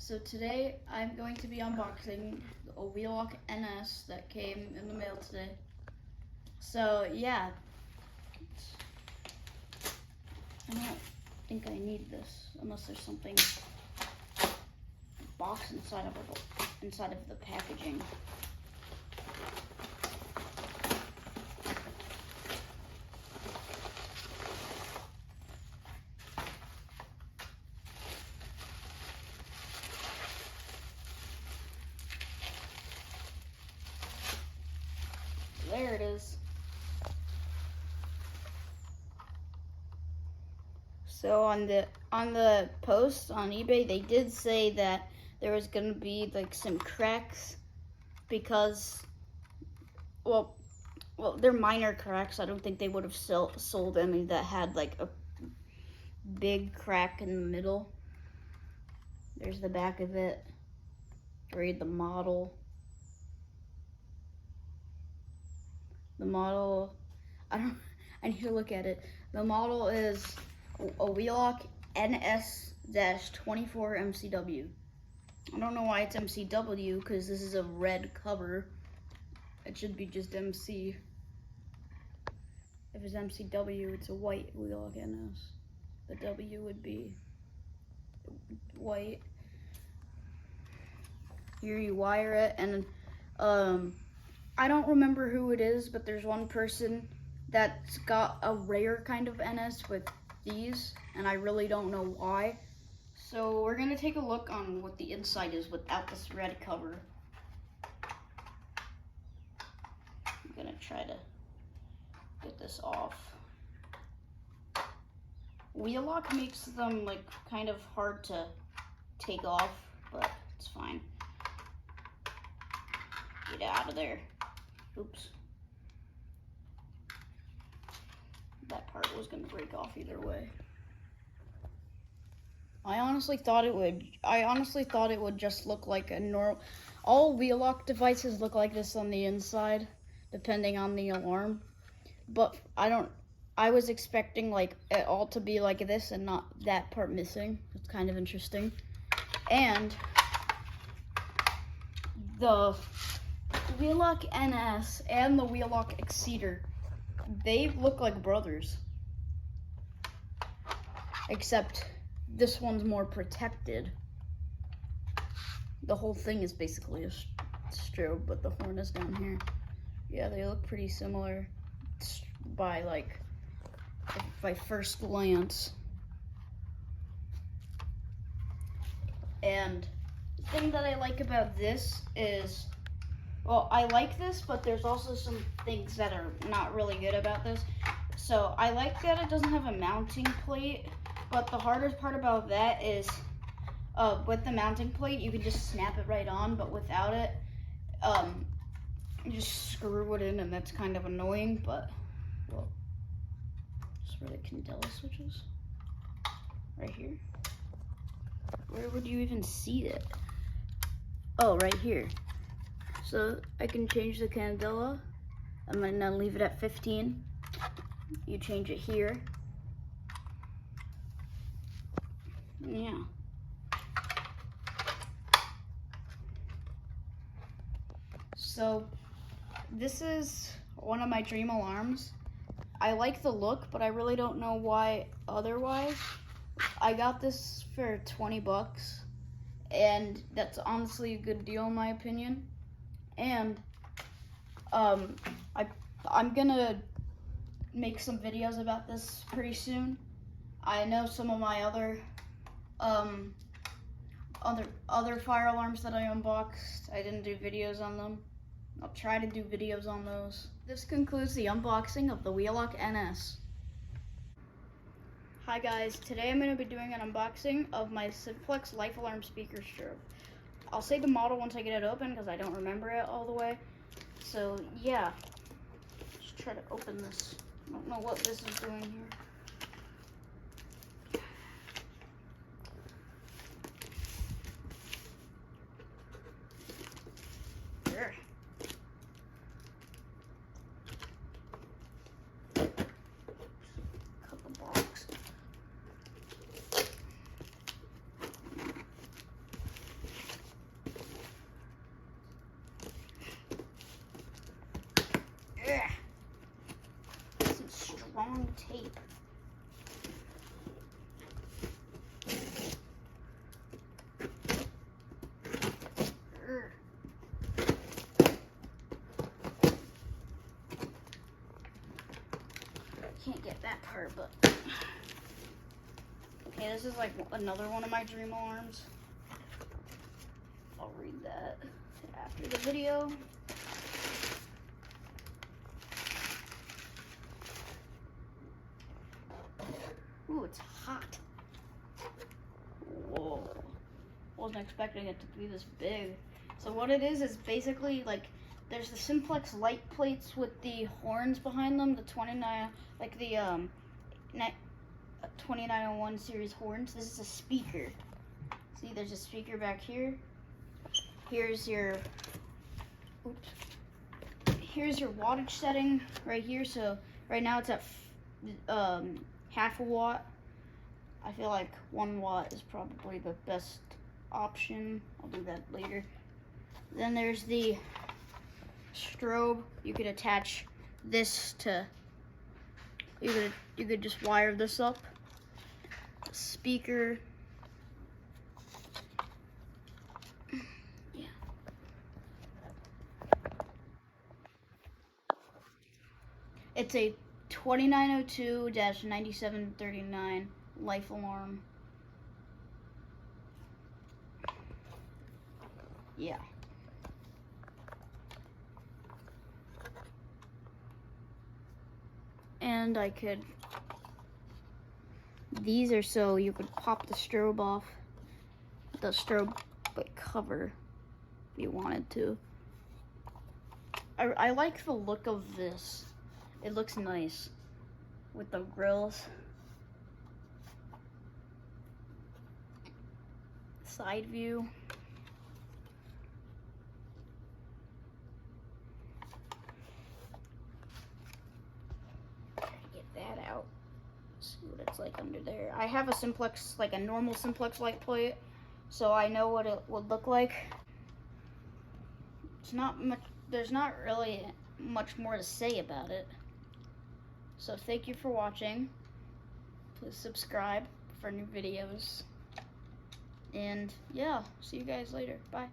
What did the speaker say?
So today I'm going to be unboxing a Wheelock NS that came in the mail today. So yeah, I don't think I need this unless there's something box inside of the packaging. There it is. So on the post on eBay, they did say that there was gonna be like some cracks because, well, they're minor cracks. I don't think they would have sold any that had like a big crack in the middle. There's the back of it. Read the model. The model, I need to look at it. The model is a Wheelock NS-24 MCW. I don't know why it's MCW because this is a red cover. It should be just MC. If it's MCW, it's a white Wheelock NS. The W would be white. Here you wire it, and I don't remember who it is, but there's one person that's got a rare kind of NS with these, and I really don't know why. So we're gonna take a look on what the inside is without this red cover. I'm gonna try to get this off. Wheelock makes them like kind of hard to take off, but it's fine. Get out of there. Oops. That part was gonna break off either way. I honestly thought it would just look like a normal. All Wheelock devices look like this on the inside, depending on the alarm. But I was expecting like it all to be like this and not that part missing. It's kind of interesting. And the Wheelock NS and the Wheelock Exceeder, they look like brothers. Except this one's more protected. The whole thing is basically a strobe, but the horn is down here. Yeah, they look pretty similar by first glance. And the thing that I like about this is, well, I like this, but there's also some things that are not really good about this. So I like that it doesn't have a mounting plate, but the hardest part about that is with the mounting plate, you can just snap it right on, but without it, you just screw it in, and that's kind of annoying. But, well, that's where the candela switch is. Right here. Where would you even see it? Oh, right here. So I can change the candela. I'm gonna leave it at 15. You change it here. Yeah. So this is one of my dream alarms. I like the look, but I really don't know why otherwise. I got this for 20 bucks, and that's honestly a good deal in my opinion. And I'm gonna make some videos about this pretty soon. I know some of my other fire alarms that I unboxed, I didn't do videos on them. I'll try to do videos on those. This concludes the unboxing of the Wheelock NS. Hi guys, today I'm going to be doing an unboxing of my Simplex life alarm speaker strobe. I'll say the model once I get it open because I don't remember it all the way. So yeah, let's try to open this. I don't know what this is doing here. There. Cut the box. wrong tape. Can't get that part, but okay, this is like another one of my dream alarms. I'll read that after the video. Ooh, it's hot. Whoa. Wasn't expecting it to be this big. So what it is basically like there's the Simplex light plates with the horns behind them, the 29, like the 2901 series horns. This is a speaker. See, there's a speaker back here. Here's your, oops. Here's your wattage setting right here. So right now it's at half a watt. I feel like 1 watt is probably the best option. I'll do that later. Then there's the strobe. You could attach this to, you could just wire this up. Speaker. Yeah. It's a 2902-9739 life alarm. Yeah. And I could, these are so you could pop the strobe off, the strobe like cover if you wanted to. I like the look of this. It looks nice with the grills. Side view. Get that out. See what it's like under there. I have a Simplex, like a normal Simplex light plate, so I know what it would look like. It's not much, there's not really much more to say about it. So thank you for watching. Please subscribe for new videos. And yeah, see you guys later. Bye.